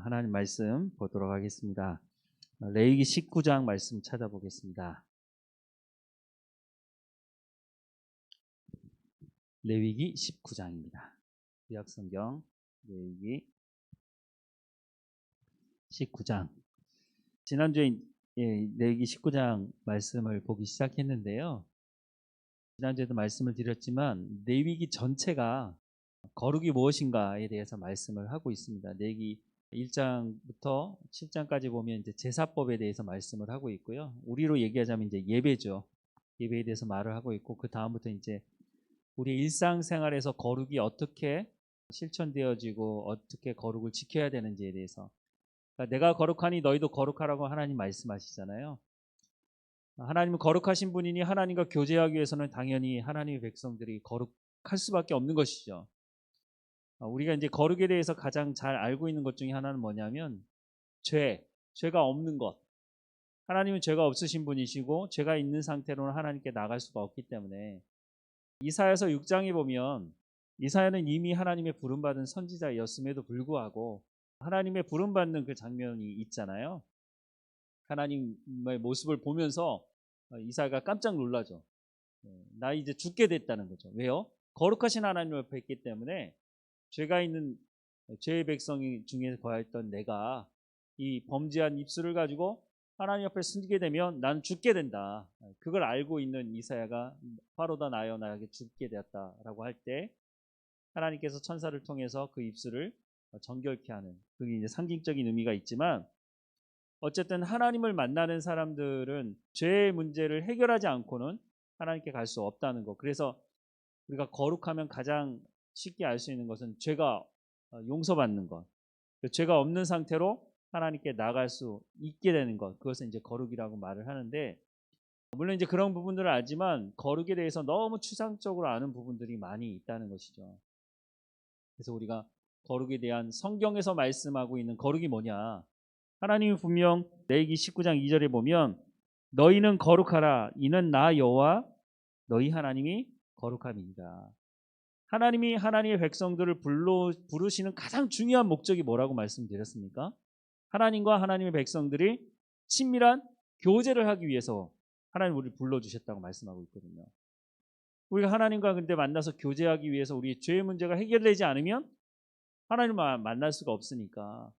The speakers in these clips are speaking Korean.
하나님 말씀 보도록 하겠습니다. 레위기 19장 말씀 찾아보겠습니다. 레위기 19장입니다. 구약성경 레위기 19장. 지난주에 레위기 19장 말씀을 보기 시작했는데요. 지난주에도 말씀을 드렸지만 레위기 전체가 거룩이 무엇인가에 대해서 말씀을 하고 있습니다. 레위기 1장부터 7장까지 보면 이제 제사법에 대해서 말씀을 하고 있고요. 우리로 얘기하자면 이제 예배죠. 예배에 대해서 말을 하고 있고, 그 다음부터 이제 우리 일상생활에서 거룩이 어떻게 실천되어지고 어떻게 거룩을 지켜야 되는지에 대해서, 그러니까 내가 거룩하니 너희도 거룩하라고 하나님 말씀하시잖아요. 하나님은 거룩하신 분이니 하나님과 교제하기 위해서는 당연히 하나님의 백성들이 거룩할 수밖에 없는 것이죠. 우리가 이제 거룩에 대해서 가장 잘 알고 있는 것 중에 하나는 뭐냐면 죄가 없는 것. 하나님은 죄가 없으신 분이시고 죄가 있는 상태로는 하나님께 나갈 수가 없기 때문에 이사야서 6장에 보면 이사야는 이미 하나님의 부름받은 선지자였음에도 불구하고 하나님의 부름받는 그 장면이 있잖아요. 하나님의 모습을 보면서 이사야가 깜짝 놀라죠. 나 이제 죽게 됐다는 거죠. 왜요? 거룩하신 하나님을 뵙기 때문에 죄가 있는 죄의 백성 중에 거하였던 내가 이 범죄한 입술을 가지고 하나님 앞에 숨기게 되면 나는 죽게 된다. 그걸 알고 있는 이사야가 바로다 나여 나에게 죽게 되었다라고 할 때 하나님께서 천사를 통해서 그 입술을 정결케 하는, 그게 이제 상징적인 의미가 있지만, 어쨌든 하나님을 만나는 사람들은 죄의 문제를 해결하지 않고는 하나님께 갈 수 없다는 거. 그래서 우리가 거룩하면 가장 쉽게 알 수 있는 것은 죄가 용서받는 것, 죄가 없는 상태로 하나님께 나갈 수 있게 되는 것, 그것은 이제 거룩이라고 말을 하는데, 물론 이제 그런 부분들을 알지만 거룩에 대해서 너무 추상적으로 아는 부분들이 많이 있다는 것이죠. 그래서 우리가 거룩에 대한 성경에서 말씀하고 있는 거룩이 뭐냐, 하나님이 분명 레위기 19장 2절에 보면 너희는 거룩하라, 이는 나 여호와 너희 하나님이 거룩함이니라. 하나님이 하나님의 백성들을 부르시는 가장 중요한 목적이 뭐라고 말씀드렸습니까? 하나님과 하나님의 백성들이 친밀한 교제를 하기 위해서 하나님 우리를 불러주셨다고 말씀하고 있거든요. 우리가 하나님과 근데 만나서 교제하기 위해서 우리 죄의 문제가 해결되지 않으면 하나님을 만날 수가 없으니까,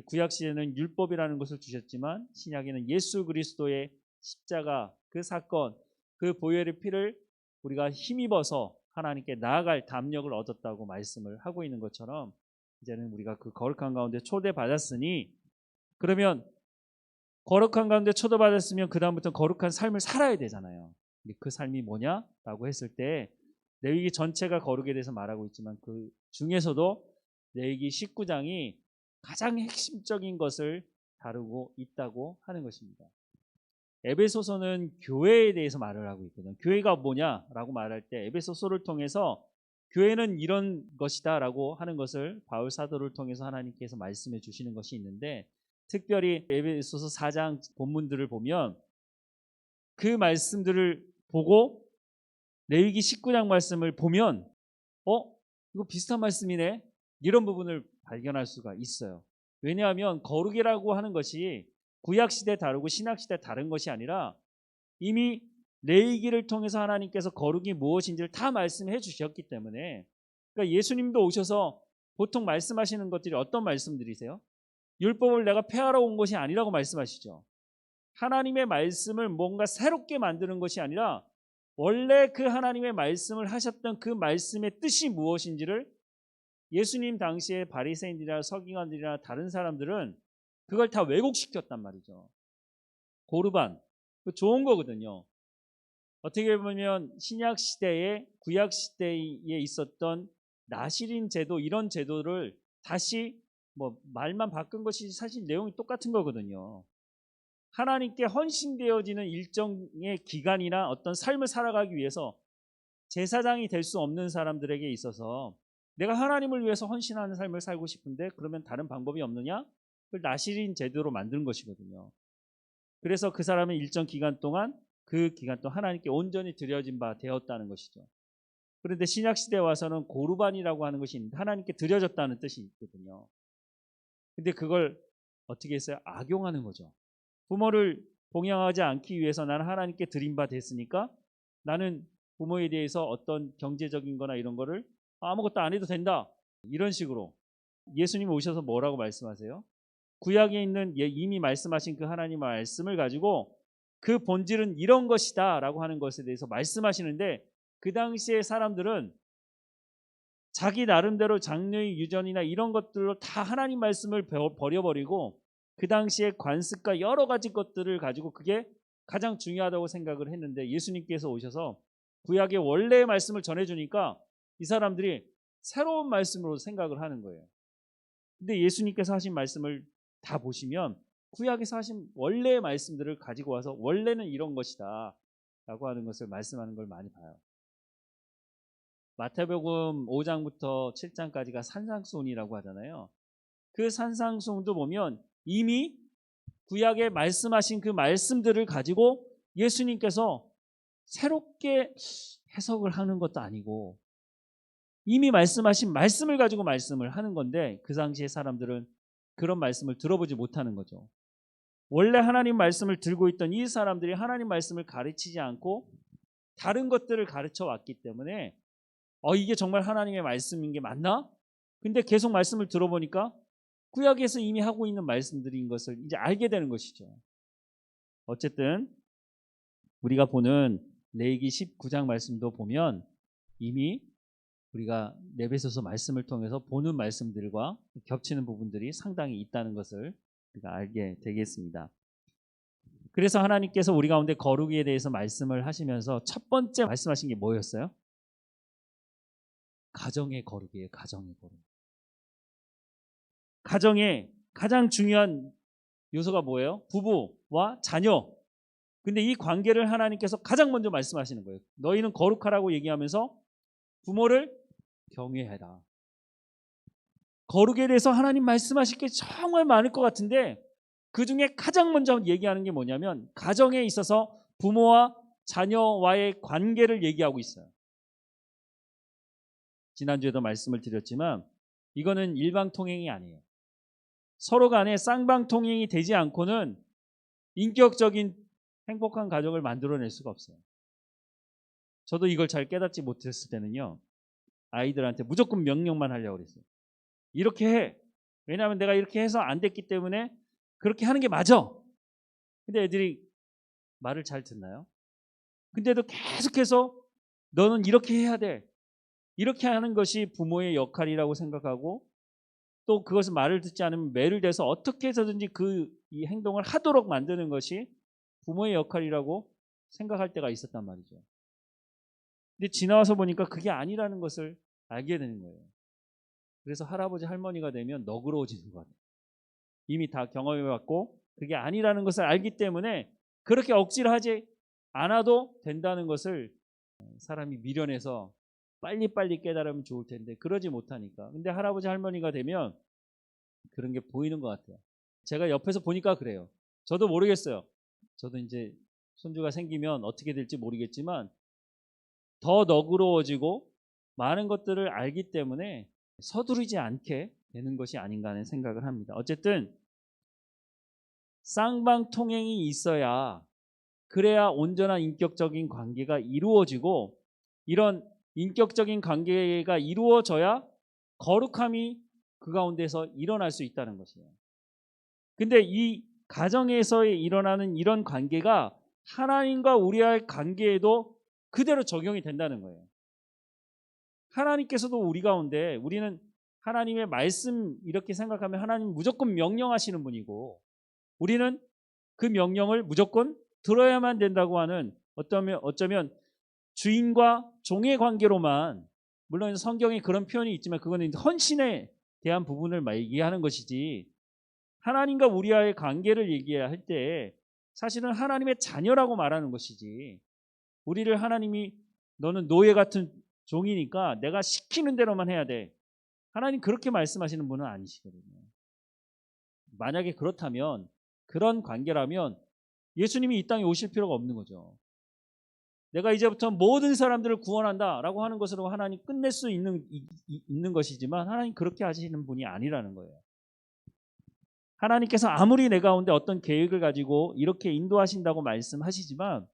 구약시대는 율법이라는 것을 주셨지만 신약에는 예수 그리스도의 십자가, 그 사건, 그 보혈의 피를 우리가 힘입어서 하나님께 나아갈 담력을 얻었다고 말씀을 하고 있는 것처럼, 이제는 우리가 그 거룩한 가운데 초대받았으니, 그러면 거룩한 가운데 초대받았으면 그 다음부터 거룩한 삶을 살아야 되잖아요. 그 삶이 뭐냐라고 했을 때 레위기 전체가 거룩에 대해서 말하고 있지만 그 중에서도 레위기 19장이 가장 핵심적인 것을 다루고 있다고 하는 것입니다. 에베소서는 교회에 대해서 말을 하고 있거든요. 교회가 뭐냐라고 말할 때 에베소서를 통해서 교회는 이런 것이다 라고 하는 것을 바울 사도를 통해서 하나님께서 말씀해 주시는 것이 있는데, 특별히 에베소서 4장 본문들을 보면 그 말씀들을 보고 레위기 19장 말씀을 보면 이거 비슷한 말씀이네, 이런 부분을 발견할 수가 있어요. 왜냐하면 거룩이라고 하는 것이 구약시대 다르고 신약시대 다른 것이 아니라 이미 레위기를 통해서 하나님께서 거룩이 무엇인지를 다 말씀해 주셨기 때문에, 그러니까 예수님도 오셔서 보통 말씀하시는 것들이 어떤 말씀들이세요? 율법을 내가 폐하러 온 것이 아니라고 말씀하시죠. 하나님의 말씀을 뭔가 새롭게 만드는 것이 아니라 원래 그 하나님의 말씀을 하셨던 그 말씀의 뜻이 무엇인지를 예수님 당시에 바리새인들이나 서기관들이나 다른 사람들은 그걸 다 왜곡시켰단 말이죠. 고르반, 좋은 거거든요. 어떻게 보면 신약 시대에 구약 시대에 있었던 나시린 제도, 이런 제도를 다시 말만 바꾼 것이 사실 내용이 똑같은 거거든요. 하나님께 헌신되어지는 일정의 기간이나 어떤 삶을 살아가기 위해서 제사장이 될 수 없는 사람들에게 있어서 내가 하나님을 위해서 헌신하는 삶을 살고 싶은데 그러면 다른 방법이 없느냐? 그걸 나시린 제도로 만든 것이거든요. 그래서 그 사람은 일정 기간 동안 그 기간 동안 하나님께 온전히 드려진 바 되었다는 것이죠. 그런데 신약시대에 와서는 고르반이라고 하는 것이 있는데 하나님께 드려졌다는 뜻이 있거든요. 근데 그걸 어떻게 했어요? 악용하는 거죠. 부모를 봉양하지 않기 위해서 나는 하나님께 드린 바 됐으니까 나는 부모에 대해서 어떤 경제적인 거나 이런 거를 아무것도 안 해도 된다. 이런 식으로 예수님이 오셔서 뭐라고 말씀하세요? 구약에 있는 이미 말씀하신 그 하나님의 말씀을 가지고 그 본질은 이런 것이다 라고 하는 것에 대해서 말씀하시는데, 그 당시에 사람들은 자기 나름대로 장래의 유전이나 이런 것들로 다 하나님 말씀을 버려버리고 그 당시에 관습과 여러 가지 것들을 가지고 그게 가장 중요하다고 생각을 했는데, 예수님께서 오셔서 구약의 원래의 말씀을 전해주니까 이 사람들이 새로운 말씀으로 생각을 하는 거예요. 근데 예수님께서 하신 말씀을 다 보시면 구약에서 하신 원래의 말씀들을 가지고 와서 원래는 이런 것이다 라고 하는 것을 말씀하는 걸 많이 봐요. 마태복음 5장부터 7장까지가 산상수훈이라고 하잖아요. 그 산상수훈도 보면 이미 구약에 말씀하신 그 말씀들을 가지고 예수님께서 새롭게 해석을 하는 것도 아니고 이미 말씀하신 말씀을 가지고 말씀을 하는 건데, 그 당시의 사람들은 그런 말씀을 들어보지 못하는 거죠. 원래 하나님 말씀을 들고 있던 이 사람들이 하나님 말씀을 가르치지 않고 다른 것들을 가르쳐 왔기 때문에 이게 정말 하나님의 말씀인 게 맞나? 근데 계속 말씀을 들어보니까 구약에서 이미 하고 있는 말씀들인 것을 이제 알게 되는 것이죠. 어쨌든 우리가 보는 레위기 19장 말씀도 보면 이미 우리가 에베소서 말씀을 통해서 보는 말씀들과 겹치는 부분들이 상당히 있다는 것을 우리가 알게 되겠습니다. 그래서 하나님께서 우리 가운데 거룩에 대해서 말씀을 하시면서 첫 번째 말씀하신 게 뭐였어요? 가정의 거룩이에요. 가정의 거룩. 가정의 가장 중요한 요소가 뭐예요? 부부와 자녀. 근데 이 관계를 하나님께서 가장 먼저 말씀하시는 거예요. 너희는 거룩하라고 얘기하면서 부모를 경외해라. 거룩에 대해서 하나님 말씀하실 게 정말 많을 것 같은데 그 중에 가장 먼저 얘기하는 게 뭐냐면 가정에 있어서 부모와 자녀와의 관계를 얘기하고 있어요. 지난주에도 말씀을 드렸지만 이거는 일방통행이 아니에요. 서로 간에 쌍방통행이 되지 않고는 인격적인 행복한 가정을 만들어낼 수가 없어요. 저도 이걸 잘 깨닫지 못했을 때는요, 아이들한테 무조건 명령만 하려고 그랬어요. 이렇게 해. 왜냐하면 내가 이렇게 해서 안 됐기 때문에 그렇게 하는 게 맞아. 근데 애들이 말을 잘 듣나요? 근데도 계속해서 너는 이렇게 해야 돼. 이렇게 하는 것이 부모의 역할이라고 생각하고 또 그것을 말을 듣지 않으면 매를 대서 어떻게 해서든지 이 행동을 하도록 만드는 것이 부모의 역할이라고 생각할 때가 있었단 말이죠. 근데 지나와서 보니까 그게 아니라는 것을 알게 되는 거예요. 그래서 할아버지 할머니가 되면 너그러워지는 것 같아요. 이미 다 경험해봤고 그게 아니라는 것을 알기 때문에 그렇게 억지로 하지 않아도 된다는 것을 사람이 미련해서 빨리빨리 깨달으면 좋을 텐데 그러지 못하니까. 근데 할아버지 할머니가 되면 그런 게 보이는 것 같아요. 제가 옆에서 보니까 그래요. 저도 모르겠어요. 저도 이제 손주가 생기면 어떻게 될지 모르겠지만 더 너그러워지고 많은 것들을 알기 때문에 서두르지 않게 되는 것이 아닌가 하는 생각을 합니다. 어쨌든 쌍방통행이 있어야 그래야 온전한 인격적인 관계가 이루어지고 이런 인격적인 관계가 이루어져야 거룩함이 그 가운데서 일어날 수 있다는 것이에요. 근데 이 가정에서 일어나는 이런 관계가 하나님과 우리와의 관계에도 그대로 적용이 된다는 거예요. 하나님께서도 우리 가운데 우리는 하나님의 말씀 이렇게 생각하면 하나님 무조건 명령하시는 분이고 우리는 그 명령을 무조건 들어야만 된다고 하는 어쩌면 주인과 종의 관계로만, 물론 성경에 그런 표현이 있지만 그거는 헌신에 대한 부분을 얘기하는 것이지 하나님과 우리와의 관계를 얘기할 때 사실은 하나님의 자녀라고 말하는 것이지 우리를 하나님이 너는 노예 같은 종이니까 내가 시키는 대로만 해야 돼. 하나님 그렇게 말씀하시는 분은 아니시거든요. 만약에 그렇다면 그런 관계라면 예수님이 이 땅에 오실 필요가 없는 거죠. 내가 이제부터 모든 사람들을 구원한다라고 하는 것으로 하나님 끝낼 수 있는 것이지만 하나님 그렇게 하시는 분이 아니라는 거예요. 하나님께서 아무리 내 가운데 어떤 계획을 가지고 이렇게 인도하신다고 말씀하시지만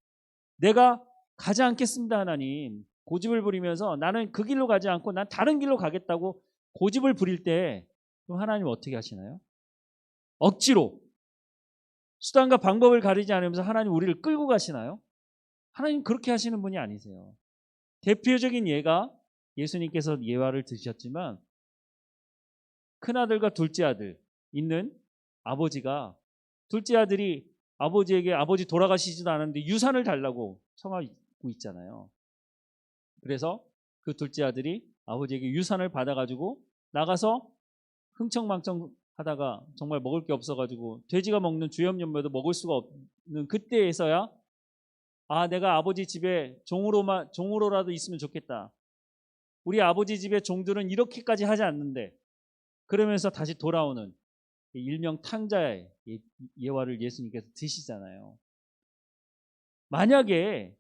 내가 가지 않겠습니다 하나님, 고집을 부리면서 나는 그 길로 가지 않고 난 다른 길로 가겠다고 고집을 부릴 때 그럼 하나님 어떻게 하시나요? 억지로 수단과 방법을 가리지 않으면서 하나님 우리를 끌고 가시나요? 하나님 그렇게 하시는 분이 아니세요. 대표적인 예가 예수님께서 예화를 드셨지만 큰아들과 둘째 아들 있는 아버지가, 둘째 아들이 아버지에게 아버지 돌아가시지도 않았는데 유산을 달라고 청하고 있잖아요. 그래서 그 둘째 아들이 아버지에게 유산을 받아가지고 나가서 흥청망청 하다가 정말 먹을 게 없어가지고 돼지가 먹는 주염염매도 먹을 수가 없는 그때에서야 내가 아버지 집에 종으로라도 있으면 좋겠다. 우리 아버지 집의 종들은 이렇게까지 하지 않는데, 그러면서 다시 돌아오는 일명 탕자의 예화를 예수님께서 드시잖아요. 만약에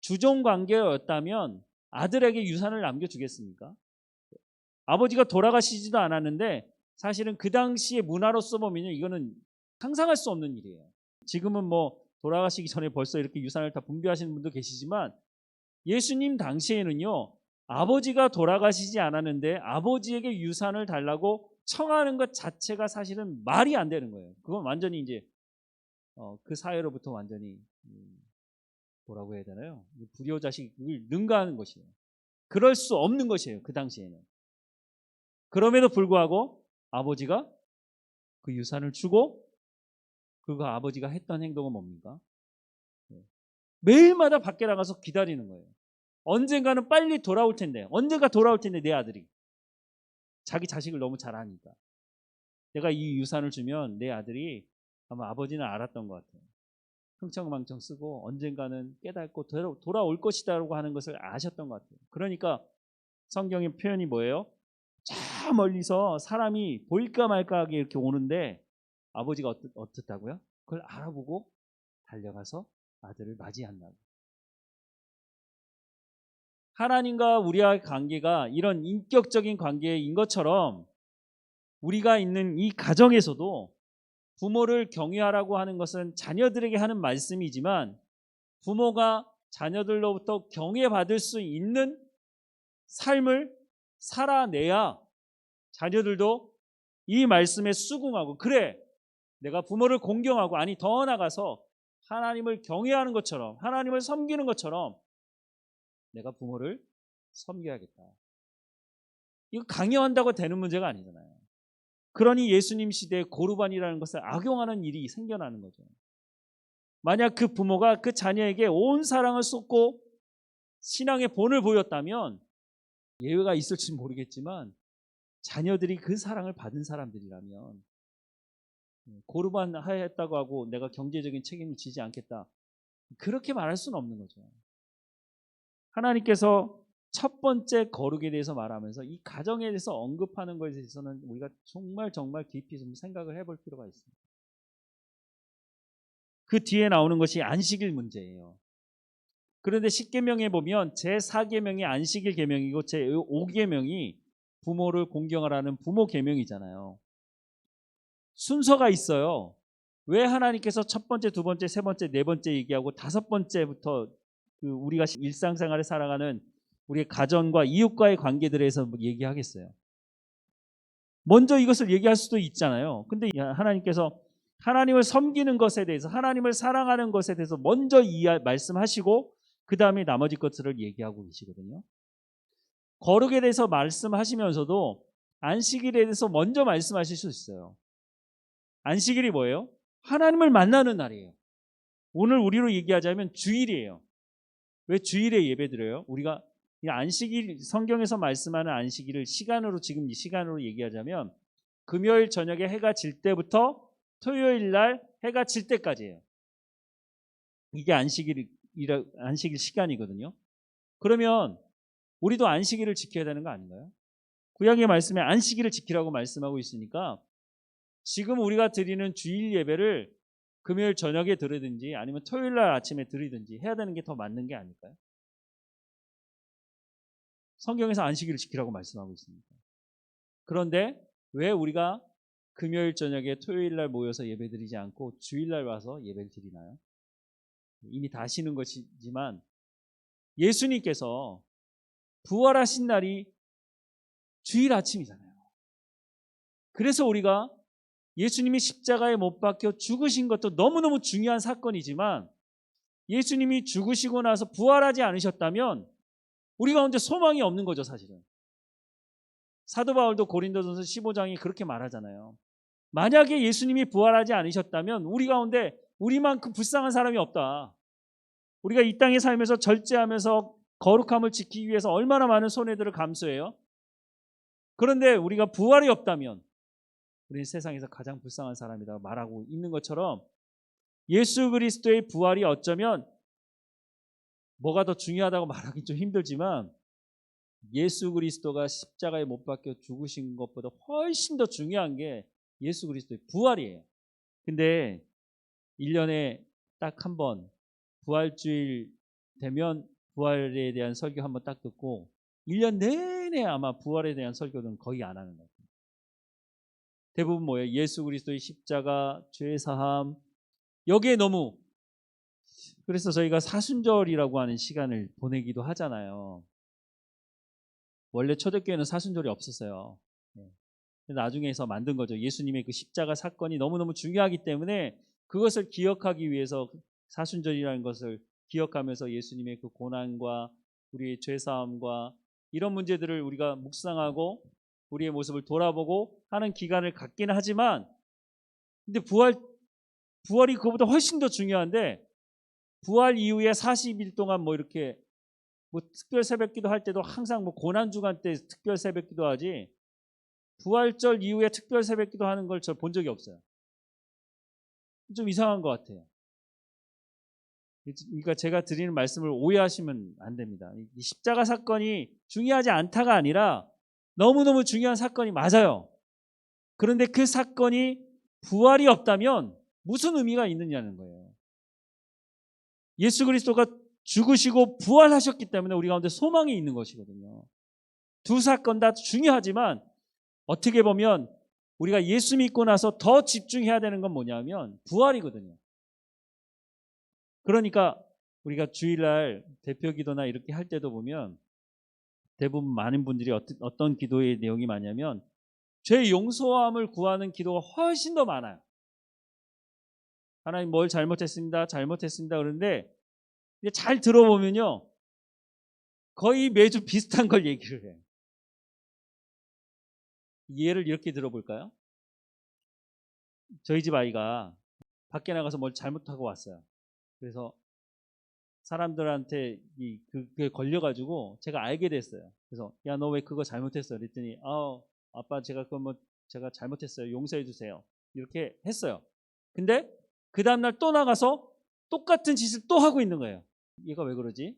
주종 관계였다면 아들에게 유산을 남겨주겠습니까? 아버지가 돌아가시지도 않았는데 사실은 그 당시의 문화로서 보면 이거는 상상할 수 없는 일이에요. 지금은 뭐 돌아가시기 전에 벌써 이렇게 유산을 다 분배하시는 분도 계시지만 예수님 당시에는요, 아버지가 돌아가시지 않았는데 아버지에게 유산을 달라고 청하는 것 자체가 사실은 말이 안 되는 거예요. 그건 완전히 이제 그 사회로부터 완전히 뭐라고 해야 되나요? 불효자식을 능가하는 것이에요. 그럴 수 없는 것이에요. 그 당시에는. 그럼에도 불구하고 아버지가 그 유산을 주고 그거 아버지가 했던 행동은 뭡니까? 매일마다 밖에 나가서 기다리는 거예요. 언젠가는 빨리 돌아올 텐데, 언젠가 돌아올 텐데 내 아들이. 자기 자식을 너무 잘 아니까. 내가 이 유산을 주면 내 아들이 아마 아버지는 알았던 것 같아요. 흥청망청 쓰고 언젠가는 깨닫고 돌아올 것이다라고 하는 것을 아셨던 것 같아요. 그러니까 성경의 표현이 뭐예요? 저 멀리서 사람이 보일까 말까하게 이렇게 오는데 아버지가 어떻다고요? 그걸 알아보고 달려가서 아들을 맞이한다고. 하나님과 우리와의 관계가 이런 인격적인 관계인 것처럼 우리가 있는 이 가정에서도 부모를 경외하라고 하는 것은 자녀들에게 하는 말씀이지만 부모가 자녀들로부터 경외받을 수 있는 삶을 살아내야 자녀들도 이 말씀에 수긍하고, 그래 내가 부모를 공경하고, 아니 더 나아가서 하나님을 경외하는 것처럼 하나님을 섬기는 것처럼 내가 부모를 섬겨야겠다. 이거 강요한다고 되는 문제가 아니잖아요. 그러니 예수님 시대에 고르반이라는 것을 악용하는 일이 생겨나는 거죠. 만약 그 부모가 그 자녀에게 온 사랑을 쏟고 신앙의 본을 보였다면 예외가 있을지 모르겠지만 자녀들이 그 사랑을 받은 사람들이라면 고르반 하였다고 하고 내가 경제적인 책임을 지지 않겠다, 그렇게 말할 수는 없는 거죠. 하나님께서 첫 번째 거룩에 대해서 말하면서 이 가정에 대해서 언급하는 것에 대해서는 우리가 정말 깊이 좀 생각을 해볼 필요가 있습니다. 그 뒤에 나오는 것이 안식일 문제예요. 그런데 10계명에 보면 제4계명이 안식일 계명이고 제5계명이 부모를 공경하라는 부모 계명이잖아요. 순서가 있어요. 왜 하나님께서 첫 번째, 두 번째, 세 번째, 네 번째 얘기하고 다섯 번째부터 우리가 일상생활에 살아가는 우리의 가정과 이웃과의 관계들에서 얘기하겠어요? 먼저 이것을 얘기할 수도 있잖아요. 근데 하나님께서 하나님을 섬기는 것에 대해서, 하나님을 사랑하는 것에 대해서 먼저 말씀하시고 그 다음에 나머지 것들을 얘기하고 계시거든요. 거룩에 대해서 말씀하시면서도 안식일에 대해서 먼저 말씀하실 수 있어요. 안식일이 뭐예요? 하나님을 만나는 날이에요. 오늘 우리로 얘기하자면 주일이에요. 왜 주일에 예배드려요? 우리가 안식일, 성경에서 말씀하는 안식일을 시간으로, 지금 이 시간으로 얘기하자면 금요일 저녁에 해가 질 때부터 토요일 날 해가 질 때까지예요. 이게 안식일 시간이거든요. 그러면 우리도 안식일을 지켜야 되는 거 아닌가요? 구약의 말씀에 안식일을 지키라고 말씀하고 있으니까 지금 우리가 드리는 주일 예배를 금요일 저녁에 드리든지 아니면 토요일 날 아침에 드리든지 해야 되는 게 더 맞는 게 아닐까요? 성경에서 안식일을 지키라고 말씀하고 있습니다. 그런데 왜 우리가 금요일 저녁에 토요일 날 모여서 예배드리지 않고 주일 날 와서 예배를 드리나요? 이미 다 아시는 것이지만 예수님께서 부활하신 날이 주일 아침이잖아요. 그래서 우리가 예수님이 십자가에 못 박혀 죽으신 것도 너무너무 중요한 사건이지만 예수님이 죽으시고 나서 부활하지 않으셨다면 우리 가운데 소망이 없는 거죠, 사실은. 사도 바울도 고린도전서 15장이 그렇게 말하잖아요. 만약에 예수님이 부활하지 않으셨다면 우리 가운데 우리만큼 불쌍한 사람이 없다. 우리가 이 땅에 살면서 절제하면서 거룩함을 지키기 위해서 얼마나 많은 손해들을 감수해요. 그런데 우리가 부활이 없다면 우리는 세상에서 가장 불쌍한 사람이라고 말하고 있는 것처럼 예수 그리스도의 부활이 어쩌면 뭐가 더 중요하다고 말하기 좀 힘들지만 예수 그리스도가 십자가에 못 박혀 죽으신 것보다 훨씬 더 중요한 게 예수 그리스도의 부활이에요. 근데 1년에 딱 한 번 부활주일 되면 부활에 대한 설교 한번 딱 듣고 1년 내내 아마 부활에 대한 설교는 거의 안 하는 것 같아요. 대부분 뭐예요? 예수 그리스도의 십자가, 죄사함, 여기에 너무, 그래서 저희가 사순절이라고 하는 시간을 보내기도 하잖아요. 원래 초대교회는 사순절이 없었어요. 나중에서 만든 거죠. 예수님의 그 십자가 사건이 너무너무 중요하기 때문에 그것을 기억하기 위해서 사순절이라는 것을 기억하면서 예수님의 그 고난과 우리의 죄사함과 이런 문제들을 우리가 묵상하고 우리의 모습을 돌아보고 하는 기간을 갖기는 하지만 근데 부활이 그거보다 훨씬 더 중요한데 부활 이후에 40일 동안 뭐 이렇게 뭐 특별 새벽기도 할 때도 항상 뭐 고난주간 때 특별 새벽기도 하지 부활절 이후에 특별 새벽기도 하는 걸 저 본 적이 없어요. 좀 이상한 것 같아요. 그러니까 제가 드리는 말씀을 오해하시면 안 됩니다. 이 십자가 사건이 중요하지 않다가 아니라 너무너무 중요한 사건이 맞아요. 그런데 그 사건이 부활이 없다면 무슨 의미가 있느냐는 거예요. 예수 그리스도가 죽으시고 부활하셨기 때문에 우리 가운데 소망이 있는 것이거든요. 두 사건 다 중요하지만 어떻게 보면 우리가 예수 믿고 나서 더 집중해야 되는 건 뭐냐면 부활이거든요. 그러니까 우리가 주일날 대표기도나 이렇게 할 때도 보면 대부분 많은 분들이 어떤 기도의 내용이 많냐면 죄 용서함을 구하는 기도가 훨씬 더 많아요. 하나님 뭘 잘못했습니다. 그런데 잘 들어보면요. 거의 매주 비슷한 걸 얘기를 해요. 예를 이렇게 들어볼까요? 저희 집 아이가 밖에 나가서 뭘 잘못하고 왔어요. 그래서 사람들한테 그게 걸려가지고 제가 알게 됐어요. 그래서 야, 너 왜 그거 잘못했어? 그랬더니 아빠 제가 제가 잘못했어요. 용서해 주세요. 이렇게 했어요. 근데 그 다음날 또 나가서 똑같은 짓을 또 하고 있는 거예요. 얘가 왜 그러지?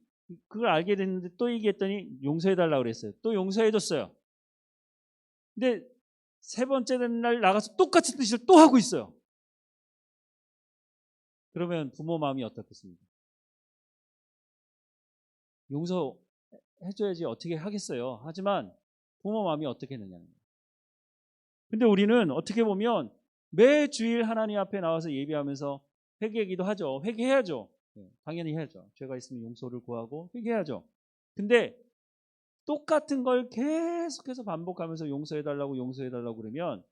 그걸 알게 됐는데 또 얘기했더니 용서해달라고 그랬어요. 또 용서해줬어요. 근데 세 번째 되는 날 나가서 똑같은 짓을 또 하고 있어요. 그러면 부모 마음이 어떻겠습니까? 용서해줘야지 어떻게 하겠어요. 하지만 부모 마음이 어떻겠느냐는 거예요. 근데 우리는 어떻게 보면 매 주일 하나님 앞에 나와서 예배하면서 회개기도 하죠. 회개해야죠. 당연히 해야죠. 죄가 있으면 용서를 구하고 회개해야죠. 근데 똑같은 걸 계속해서 반복하면서 용서해달라고 그러면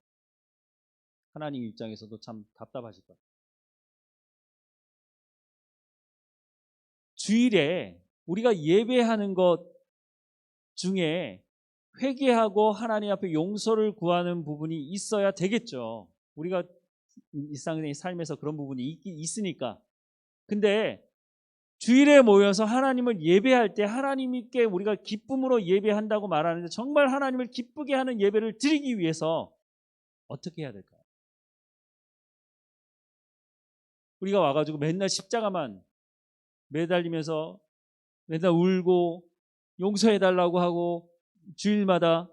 하나님 입장에서도 참 답답하실 것 같아요. 주일에 우리가 예배하는 것 중에 회개하고 하나님 앞에 용서를 구하는 부분이 있어야 되겠죠. 우리가 일상의 삶에서 그런 부분이 있으니까. 근데 주일에 모여서 하나님을 예배할 때 하나님께 우리가 기쁨으로 예배한다고 말하는데 정말 하나님을 기쁘게 하는 예배를 드리기 위해서 어떻게 해야 될까요? 우리가 와가지고 맨날 십자가만 매달리면서 맨날 울고 용서해달라고 하고 주일마다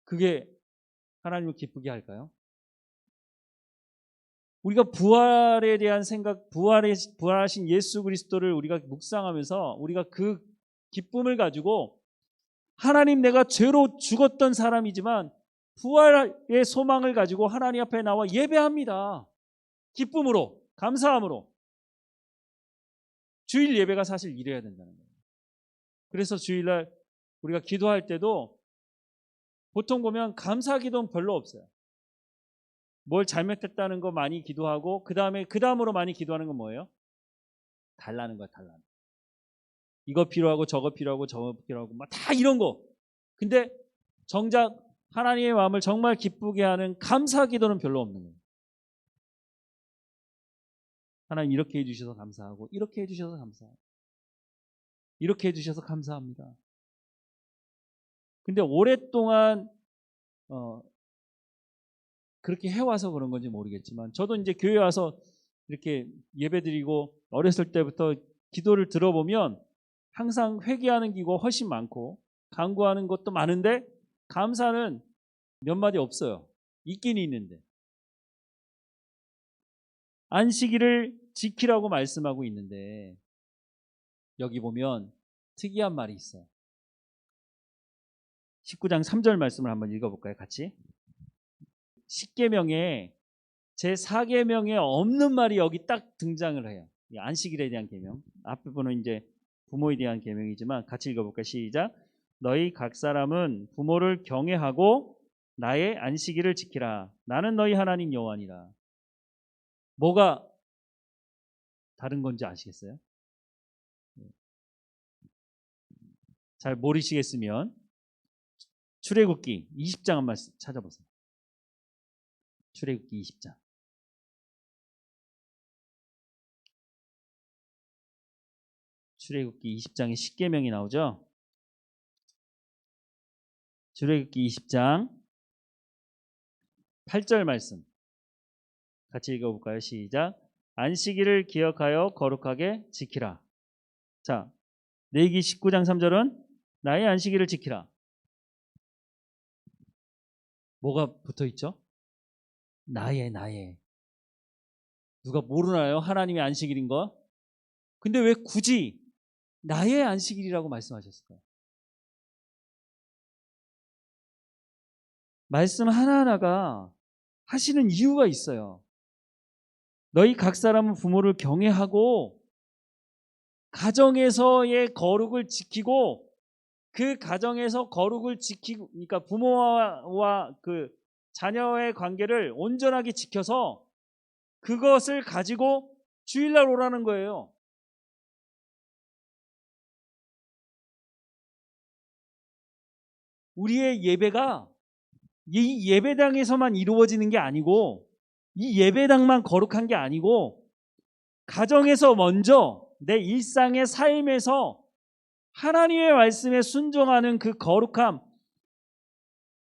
그게 하나님을 기쁘게 할까요? 우리가 부활에 대한 생각, 부활하신 예수 그리스도를 우리가 묵상하면서 우리가 그 기쁨을 가지고 하나님 내가 죄로 죽었던 사람이지만 부활의 소망을 가지고 하나님 앞에 나와 예배합니다. 기쁨으로, 감사함으로. 주일 예배가 사실 이래야 된다는 거예요. 그래서 주일날 우리가 기도할 때도 보통 보면 감사 기도는 별로 없어요. 뭘 잘못했다는 거 많이 기도하고 그 다음으로 많이 기도하는 건 뭐예요? 달라는 거야, 달라는 거. 이거 필요하고 저거 필요하고 저거 필요하고 막 다 이런 거. 근데 정작 하나님의 마음을 정말 기쁘게 하는 감사 기도는 별로 없는 거예요. 하나님 이렇게 해주셔서 감사하고 이렇게 해주셔서 감사하고 이렇게 해주셔서 감사합니다. 근데 오랫동안 그렇게 해와서 그런 건지 모르겠지만 저도 이제 교회 와서 이렇게 예배드리고 어렸을 때부터 기도를 들어보면 항상 회개하는 기도가 훨씬 많고 간구하는 것도 많은데 감사는 몇 마디 없어요. 있긴 있는데. 안식일을 지키라고 말씀하고 있는데 여기 보면 특이한 말이 있어요. 19장 3절 말씀을 한번 읽어볼까요? 같이. 10계명에 제4계명에 없는 말이 여기 딱 등장을 해요. 안식일에 대한 계명. 앞에 보는 이제 부모에 대한 계명이지만 같이 읽어볼까요? 시작. 너희 각 사람은 부모를 경외하고 나의 안식일을 지키라. 나는 너희 하나님 여호와니라. 뭐가 다른 건지 아시겠어요? 잘 모르시겠으면 출애굽기 20장 한번 찾아보세요. 출애굽기 20장. 출애굽기 20장에 10계명이 나오죠. 출애굽기 20장 8절 말씀 같이 읽어볼까요? 시작. 안식일을 기억하여 거룩하게 지키라. 자, 레위기 19장 3절은 나의 안식일을 지키라. 뭐가 붙어있죠? 나의. 누가 모르나요? 하나님의 안식일인 거? 근데 왜 굳이 나의 안식일이라고 말씀하셨을까요? 말씀 하나하나가 하시는 이유가 있어요. 너희 각 사람은 부모를 경외하고 가정에서의 거룩을 지키고 그 가정에서 거룩을 지키고, 그러니까 부모와 그 자녀의 관계를 온전하게 지켜서 그것을 가지고 주일날 오라는 거예요. 우리의 예배가 이 예배당에서만 이루어지는 게 아니고 이 예배당만 거룩한 게 아니고 가정에서 먼저 내 일상의 삶에서 하나님의 말씀에 순종하는 그 거룩함,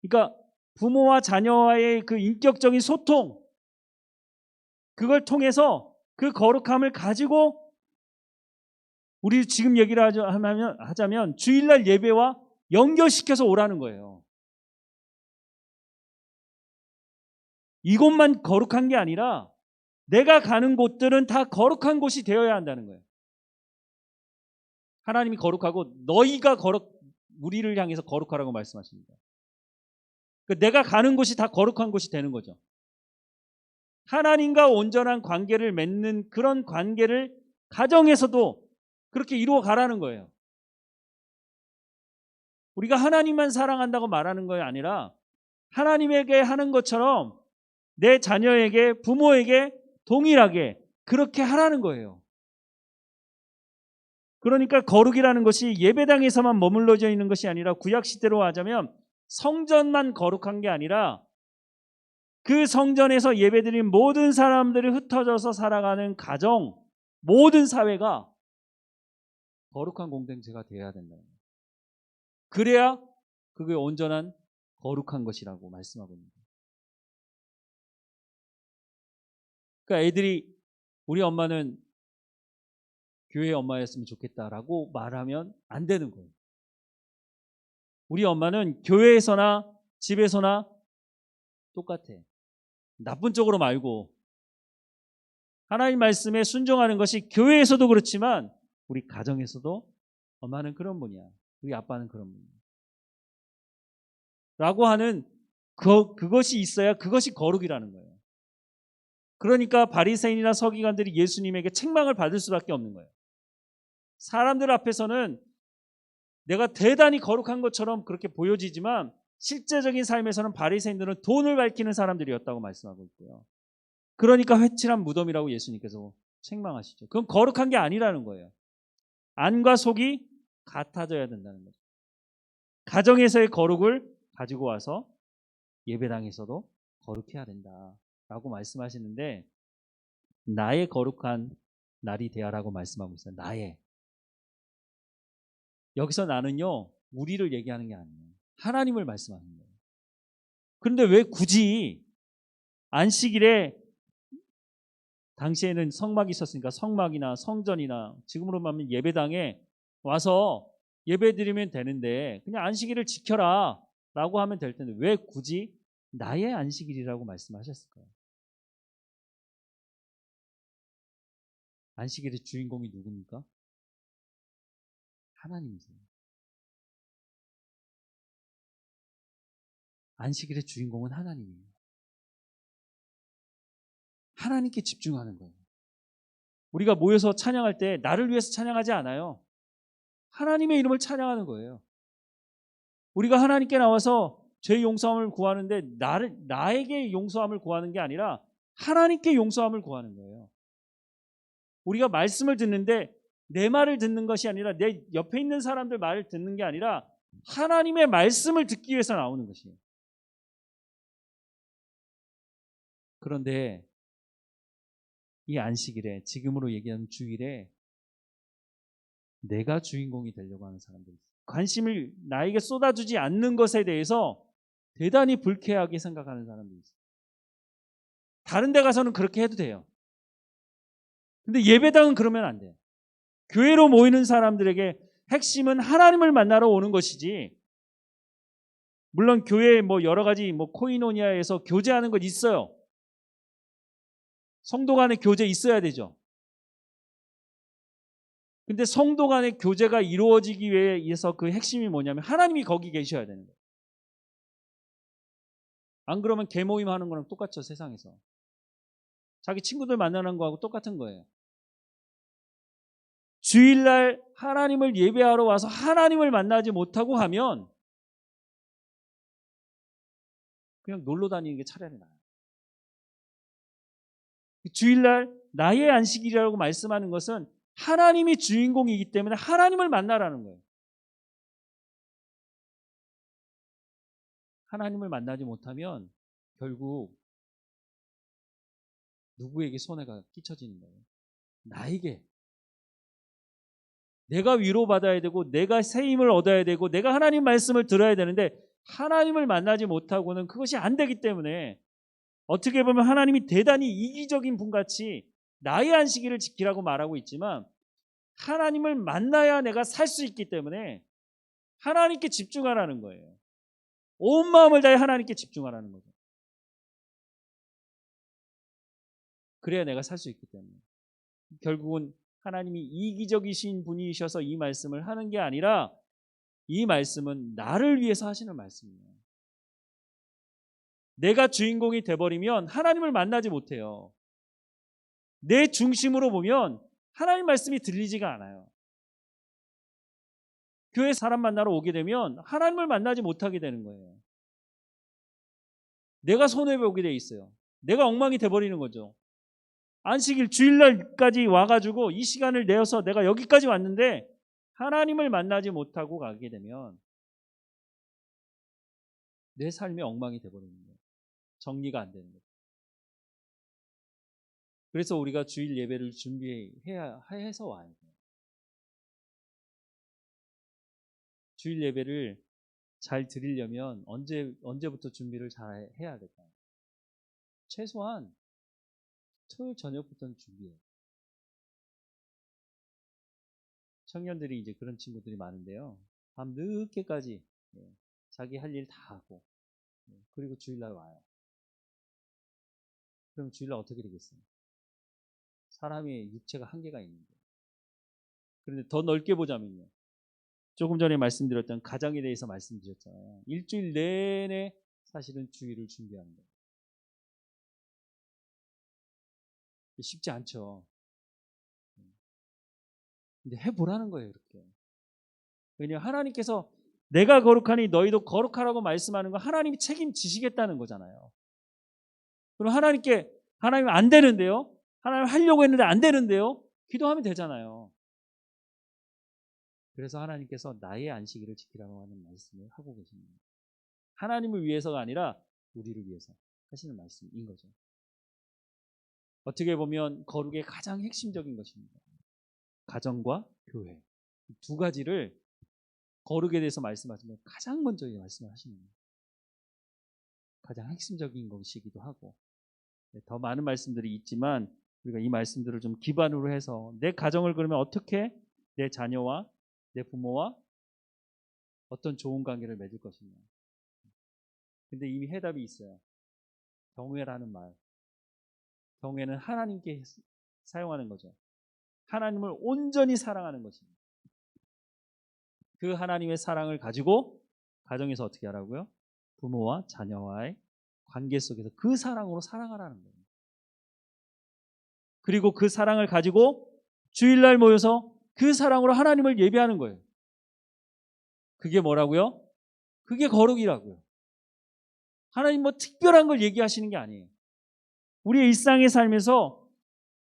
그러니까 부모와 자녀와의 그 인격적인 소통, 그걸 통해서 그 거룩함을 가지고 우리 지금 얘기를 하자면 주일날 예배와 연결시켜서 오라는 거예요. 이곳만 거룩한 게 아니라 내가 가는 곳들은 다 거룩한 곳이 되어야 한다는 거예요. 하나님이 거룩하고 너희가 우리를 향해서 거룩하라고 말씀하십니다. 그러니까 내가 가는 곳이 다 거룩한 곳이 되는 거죠. 하나님과 온전한 관계를 맺는 그런 관계를 가정에서도 그렇게 이루어 가라는 거예요. 우리가 하나님만 사랑한다고 말하는 것이 아니라 하나님에게 하는 것처럼 내 자녀에게, 부모에게 동일하게 그렇게 하라는 거예요. 그러니까 거룩이라는 것이 예배당에서만 머물러져 있는 것이 아니라 구약시대로 하자면 성전만 거룩한 게 아니라 그 성전에서 예배드린 모든 사람들이 흩어져서 살아가는 가정, 모든 사회가 거룩한 공동체가 되어야 된다. 그래야 그게 온전한 거룩한 것이라고 말씀하고 있습니다. 그러니까 애들이 우리 엄마는 교회 엄마였으면 좋겠다라고 말하면 안 되는 거예요. 우리 엄마는 교회에서나 집에서나 똑같아. 나쁜 쪽으로 말고 하나님 말씀에 순종하는 것이 교회에서도 그렇지만 우리 가정에서도 엄마는 그런 분이야. 우리 아빠는 그런 분이야. 라고 하는 그것이 있어야 그것이 거룩이라는 거예요. 그러니까 바리새인이나 서기관들이 예수님에게 책망을 받을 수밖에 없는 거예요. 사람들 앞에서는 내가 대단히 거룩한 것처럼 그렇게 보여지지만 실제적인 삶에서는 바리새인들은 돈을 밝히는 사람들이었다고 말씀하고 있고요. 그러니까 회칠한 무덤이라고 예수님께서 책망하시죠. 그건 거룩한 게 아니라는 거예요. 안과 속이 같아져야 된다는 거죠. 가정에서의 거룩을 가지고 와서 예배당에서도 거룩해야 된다라고 말씀하시는데, 나의 거룩한 날이 되어라고 말씀하고 있어요. 나의. 여기서 나는요, 우리를 얘기하는 게 아니에요. 하나님을 말씀하는 거예요. 그런데 왜 굳이 안식일에, 당시에는 성막이 있었으니까 성막이나 성전이나 지금으로 말하면 예배당에 와서 예배드리면 되는데 그냥 안식일을 지켜라 라고 하면 될 텐데 왜 굳이 나의 안식일이라고 말씀하셨을까요? 안식일의 주인공이 누굽니까? 하나님이세요. 안식일의 주인공은 하나님이에요. 하나님께 집중하는 거예요. 우리가 모여서 찬양할 때 나를 위해서 찬양하지 않아요. 하나님의 이름을 찬양하는 거예요. 우리가 하나님께 나와서 죄 용서함을 구하는데 나에게 용서함을 구하는 게 아니라 하나님께 용서함을 구하는 거예요. 우리가 말씀을 듣는데 내 말을 듣는 것이 아니라 내 옆에 있는 사람들 말을 듣는 게 아니라 하나님의 말씀을 듣기 위해서 나오는 것이에요. 그런데 이 안식일에, 지금으로 얘기하는 주일에 내가 주인공이 되려고 하는 사람들이 있어요. 관심을 나에게 쏟아주지 않는 것에 대해서 대단히 불쾌하게 생각하는 사람들이 있어요. 다른 데 가서는 그렇게 해도 돼요. 근데 예배당은 그러면 안 돼요. 교회로 모이는 사람들에게 핵심은 하나님을 만나러 오는 것이지, 물론 교회에 여러 가지 코이노니아에서 교제하는 것 있어요. 성도 간의 교제 있어야 되죠. 근데 성도 간의 교제가 이루어지기 위해서 그 핵심이 뭐냐면 하나님이 거기 계셔야 되는 거예요. 안 그러면 개모임 하는 거랑 똑같죠, 세상에서. 자기 친구들 만나는 거하고 똑같은 거예요. 주일날 하나님을 예배하러 와서 하나님을 만나지 못하고 하면 그냥 놀러 다니는 게 차라리 나아요. 주일날 나의 안식일이라고 말씀하는 것은 하나님이 주인공이기 때문에 하나님을 만나라는 거예요. 하나님을 만나지 못하면 결국 누구에게 손해가 끼쳐지는 거예요? 나에게. 내가 위로받아야 되고 내가 새 힘을 얻어야 되고 내가 하나님 말씀을 들어야 되는데 하나님을 만나지 못하고는 그것이 안 되기 때문에 어떻게 보면 하나님이 대단히 이기적인 분같이 나의 안식일을 지키라고 말하고 있지만 하나님을 만나야 내가 살 수 있기 때문에 하나님께 집중하라는 거예요. 온 마음을 다해 하나님께 집중하라는 거죠. 그래야 내가 살 수 있기 때문에. 결국은 하나님이 이기적이신 분이셔서 이 말씀을 하는 게 아니라 이 말씀은 나를 위해서 하시는 말씀이에요. 내가 주인공이 돼버리면 하나님을 만나지 못해요. 내 중심으로 보면 하나님 말씀이 들리지가 않아요. 교회 사람 만나러 오게 되면 하나님을 만나지 못하게 되는 거예요. 내가 손해보게 돼 있어요. 내가 엉망이 돼버리는 거죠. 안식일 주일날까지 와가지고 이 시간을 내어서 내가 여기까지 왔는데 하나님을 만나지 못하고 가게 되면 내 삶이 엉망이 돼버리는 거예요. 정리가 안 되는 거예요. 그래서 우리가 주일 예배를 준비해야 해서 와야 돼요. 주일 예배를 잘 드리려면 언제부터 준비를 잘 해야 될까요? 최소한 토요일 저녁부터는 준비해요. 청년들이 이제 그런 친구들이 많은데요. 밤 늦게까지 자기 할 일 다 하고 그리고 주일날 와요. 그럼 주일날 어떻게 되겠어요? 사람의 육체가 한계가 있는데. 그런데 더 넓게 보자면요. 조금 전에 말씀드렸던 가정에 대해서 말씀드렸잖아요. 일주일 내내 사실은 주일을 준비하는 거예요. 쉽지 않죠. 근데 해보라는 거예요, 이렇게. 왜냐하면 하나님께서 내가 거룩하니 너희도 거룩하라고 말씀하는 건 하나님이 책임지시겠다는 거잖아요. 그럼 하나님 안 되는데요? 하나님 하려고 했는데 안 되는데요? 기도하면 되잖아요. 그래서 하나님께서 나의 안식일을 지키라고 하는 말씀을 하고 계십니다. 하나님을 위해서가 아니라 우리를 위해서 하시는 말씀인 거죠. 어떻게 보면 거룩의 가장 핵심적인 것입니다. 가정과 교회. 두 가지를 거룩에 대해서 말씀하시면 가장 먼저 말씀을 하시는 거예요. 가장 핵심적인 것이기도 하고, 더 많은 말씀들이 있지만 우리가 이 말씀들을 좀 기반으로 해서 내 가정을 그러면 어떻게 내 자녀와 내 부모와 어떤 좋은 관계를 맺을 것이냐. 근데 이미 해답이 있어요. 경외라는 말. 경외는 하나님께 사용하는 거죠. 하나님을 온전히 사랑하는 것입니다. 그 하나님의 사랑을 가지고 가정에서 어떻게 하라고요? 부모와 자녀와의 관계 속에서 그 사랑으로 살아가라는 거예요. 그리고 그 사랑을 가지고 주일날 모여서 그 사랑으로 하나님을 예배하는 거예요. 그게 뭐라고요? 그게 거룩이라고요. 하나님 뭐 특별한 걸 얘기하시는 게 아니에요. 우리의 일상의 삶에서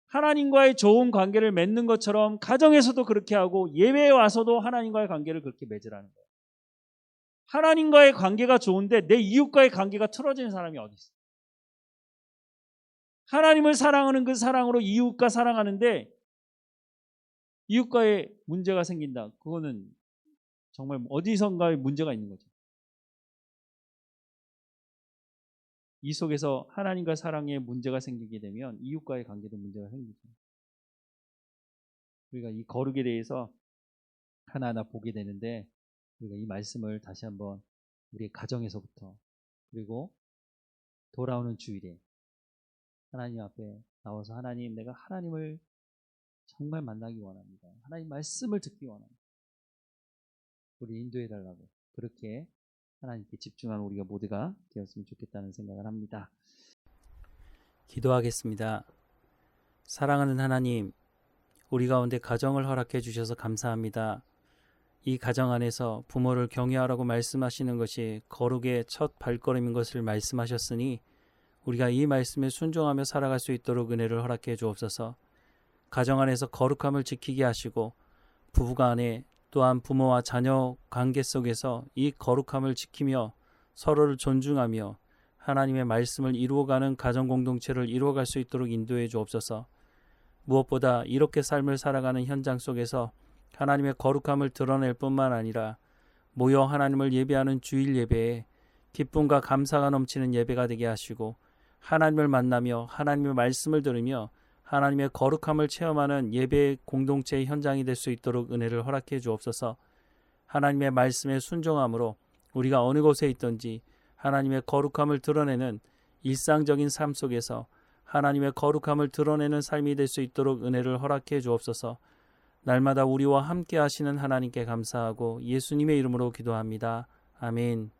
하나님과의 좋은 관계를 맺는 것처럼 가정에서도 그렇게 하고 예배에 와서도 하나님과의 관계를 그렇게 맺으라는 거예요. 하나님과의 관계가 좋은데 내 이웃과의 관계가 틀어지는 사람이 어디 있어요? 하나님을 사랑하는 그 사랑으로 이웃과 사랑하는데 이웃과의 문제가 생긴다. 그거는 정말 어디선가의 문제가 있는 거죠. 이 속에서 하나님과 사랑에 문제가 생기게 되면 이웃과의 관계도 문제가 생기죠. 우리가 이 거룩에 대해서 하나하나 보게 되는데 우리가 이 말씀을 다시 한번 우리의 가정에서부터 그리고 돌아오는 주일에 하나님 앞에 나와서 하나님, 내가 하나님을 정말 만나기 원합니다. 하나님 말씀을 듣기 원합니다. 우리 인도해 달라고 그렇게 하나님께 집중하는 우리가 모두가 되었으면 좋겠다는 생각을 합니다. 기도하겠습니다. 사랑하는 하나님, 우리 가운데 가정을 허락해 주셔서 감사합니다. 이 가정 안에서 부모를 경외하라고 말씀하시는 것이 거룩의 첫 발걸음인 것을 말씀하셨으니 우리가 이 말씀에 순종하며 살아갈 수 있도록 은혜를 허락해 주옵소서. 가정 안에서 거룩함을 지키게 하시고 부부가 안에 또한 부모와 자녀 관계 속에서 이 거룩함을 지키며 서로를 존중하며 하나님의 말씀을 이루어가는 가정 공동체를 이루어갈 수 있도록 인도해 주옵소서. 무엇보다 이렇게 삶을 살아가는 현장 속에서 하나님의 거룩함을 드러낼 뿐만 아니라 모여 하나님을 예배하는 주일 예배에 기쁨과 감사가 넘치는 예배가 되게 하시고 하나님을 만나며 하나님의 말씀을 들으며 하나님의 거룩함을 체험하는 예배 공동체의 현장이 될 수 있도록 은혜를 허락해 주옵소서. 하나님의 말씀에 순종함으로 우리가 어느 곳에 있든지 하나님의 거룩함을 드러내는 일상적인 삶 속에서 하나님의 거룩함을 드러내는 삶이 될 수 있도록 은혜를 허락해 주옵소서. 날마다 우리와 함께 하시는 하나님께 감사하고 예수님의 이름으로 기도합니다. 아멘.